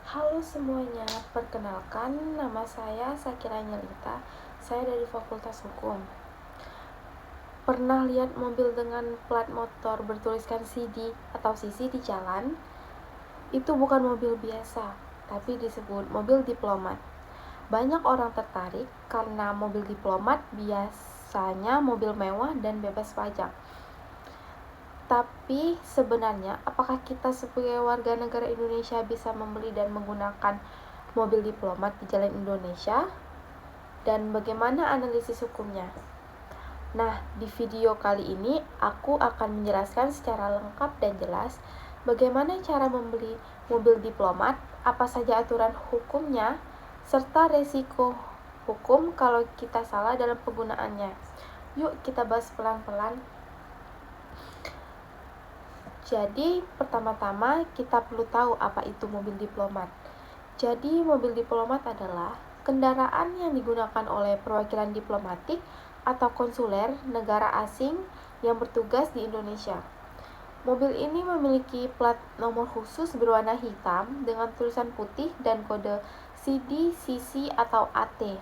Halo semuanya, perkenalkan nama saya Sakira Nyelita. Saya dari Fakultas Hukum. Pernah lihat mobil dengan plat motor bertuliskan CD atau CC di jalan? Itu bukan mobil biasa, tapi disebut mobil diplomat. Banyak orang tertarik karena mobil diplomat biasanya mobil mewah dan bebas pajak. Tapi sebenarnya, apakah kita sebagai warga negara Indonesia bisa membeli dan menggunakan mobil diplomat di jalan Indonesia? Dan bagaimana analisis hukumnya? Nah, di video kali ini aku akan menjelaskan secara lengkap dan jelas bagaimana cara membeli mobil diplomat, apa saja aturan hukumnya, serta resiko hukum kalau kita salah dalam penggunaannya. Yuk kita bahas pelan-pelan. Jadi, pertama-tama kita perlu tahu apa itu mobil diplomat. Jadi, mobil diplomat adalah kendaraan yang digunakan oleh perwakilan diplomatik atau konsuler negara asing yang bertugas di Indonesia. Mobil ini memiliki plat nomor khusus berwarna hitam dengan tulisan putih dan kode CD, CC, atau AT,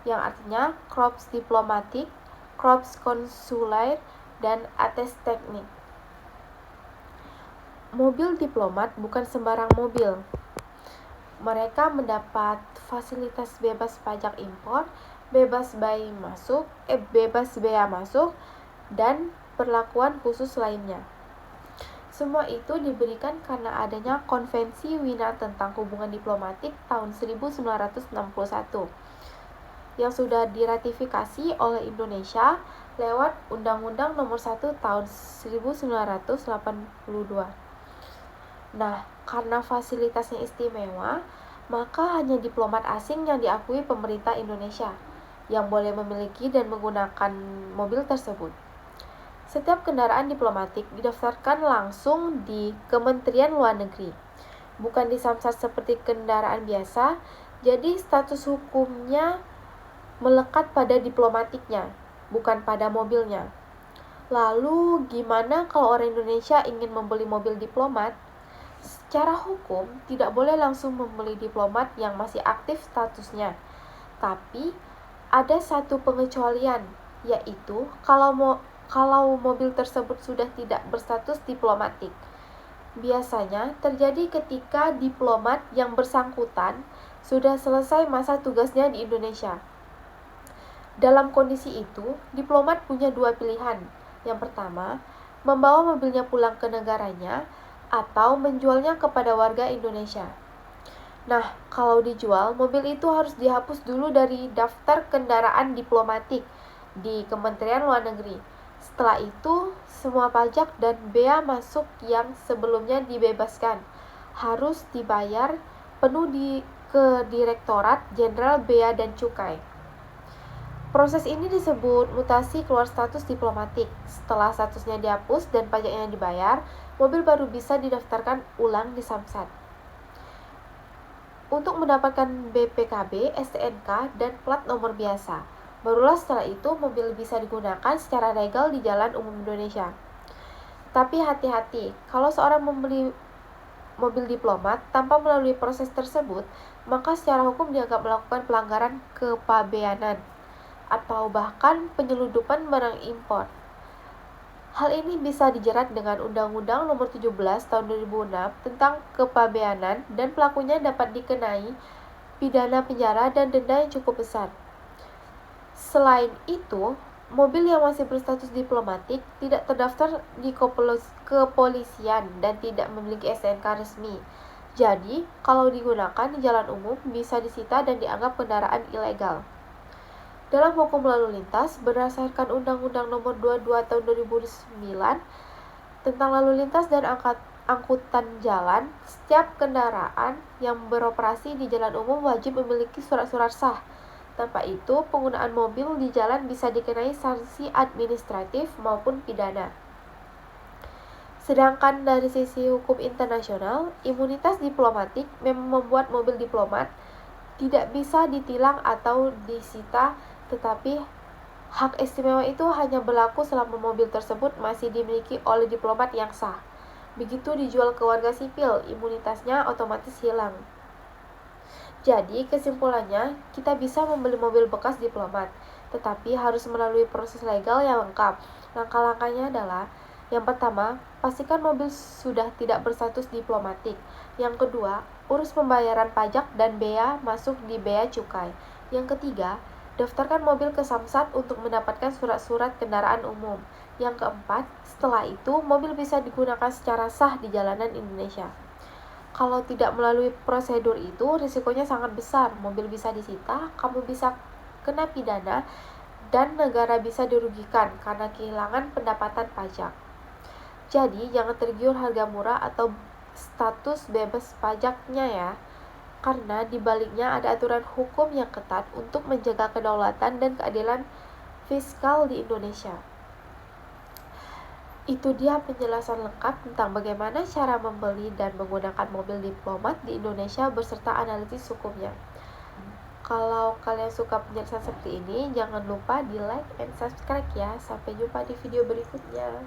yang artinya Korps Diplomatik, Korps Konsuler, dan Ates Teknik. Mobil diplomat bukan sembarang mobil. Mereka mendapat fasilitas bebas pajak impor, bebas bea masuk, dan perlakuan khusus lainnya. Semua itu diberikan karena adanya Konvensi Wina tentang Hubungan Diplomatik tahun 1961 yang sudah diratifikasi oleh Indonesia lewat Undang-Undang Nomor 1 Tahun 1982. Nah, karena fasilitasnya istimewa, maka hanya diplomat asing yang diakui pemerintah Indonesia yang boleh memiliki dan menggunakan mobil tersebut. Setiap kendaraan diplomatik didaftarkan langsung di Kementerian Luar Negeri, bukan di Samsat seperti kendaraan biasa, jadi status hukumnya melekat pada diplomatiknya, bukan pada mobilnya. Lalu, gimana kalau orang Indonesia ingin membeli mobil diplomat? Secara hukum, tidak boleh langsung membeli diplomat yang masih aktif statusnya. Tapi, ada satu pengecualian, yaitu kalau mobil tersebut sudah tidak berstatus diplomatik. Biasanya terjadi ketika diplomat yang bersangkutan sudah selesai masa tugasnya di Indonesia. Dalam kondisi itu, diplomat punya dua pilihan. Yang pertama, membawa mobilnya pulang ke negaranya atau menjualnya kepada warga Indonesia. Nah, kalau dijual, mobil itu harus dihapus dulu dari daftar kendaraan diplomatik di Kementerian Luar Negeri. Setelah itu, semua pajak dan bea masuk yang sebelumnya dibebaskan harus dibayar penuh ke Direktorat Jenderal Bea dan Cukai. Proses ini disebut mutasi keluar status diplomatik. Setelah statusnya dihapus dan pajaknya dibayar, mobil baru bisa didaftarkan ulang di Samsat. Untuk mendapatkan BPKB, STNK, dan plat nomor biasa. Barulah setelah itu mobil bisa digunakan secara legal di jalan umum Indonesia. Tapi hati-hati, kalau seorang membeli mobil diplomat tanpa melalui proses tersebut, maka secara hukum dianggap melakukan pelanggaran kepabeanan atau bahkan penyeludupan barang impor. Hal ini bisa dijerat dengan Undang-Undang Nomor 17 Tahun 2006 tentang kepabeanan dan pelakunya dapat dikenai pidana penjara dan denda yang cukup besar. Selain itu, mobil yang masih berstatus diplomatik tidak terdaftar di kepolisian dan tidak memiliki STNK resmi. Jadi, kalau digunakan di jalan umum bisa disita dan dianggap kendaraan ilegal. Dalam hukum lalu lintas, berdasarkan Undang-Undang Nomor 22 Tahun 2009 tentang lalu lintas dan angkutan jalan, setiap kendaraan yang beroperasi di jalan umum wajib memiliki surat-surat sah. Tanpa itu, penggunaan mobil di jalan bisa dikenai sanksi administratif maupun pidana. Sedangkan dari sisi hukum internasional, imunitas diplomatik memang membuat mobil diplomat tidak bisa ditilang atau disita, tetapi hak istimewa itu hanya berlaku selama mobil tersebut masih dimiliki oleh diplomat yang sah. Begitu dijual ke warga sipil, imunitasnya otomatis hilang. Jadi, kesimpulannya, kita bisa membeli mobil bekas diplomat, tetapi harus melalui proses legal yang lengkap. Langkah-langkahnya adalah, yang pertama, pastikan mobil sudah tidak berstatus diplomatik. Yang kedua, urus pembayaran pajak dan bea masuk di bea cukai. Yang ketiga, daftarkan mobil ke Samsat untuk mendapatkan surat-surat kendaraan umum. Yang keempat, setelah itu, mobil bisa digunakan secara sah di jalanan Indonesia. Kalau tidak melalui prosedur itu, risikonya sangat besar. Mobil bisa disita, kamu bisa kena pidana, dan negara bisa dirugikan karena kehilangan pendapatan pajak. Jadi, jangan tergiur harga murah atau status bebas pajaknya ya. Karena di baliknya ada aturan hukum yang ketat untuk menjaga kedaulatan dan keadilan fiskal di Indonesia. Itu dia penjelasan lengkap tentang bagaimana cara membeli dan menggunakan mobil diplomat di Indonesia beserta analisis hukumnya. Kalau kalian suka penjelasan seperti ini, jangan lupa di like and subscribe ya. Sampai jumpa di video berikutnya.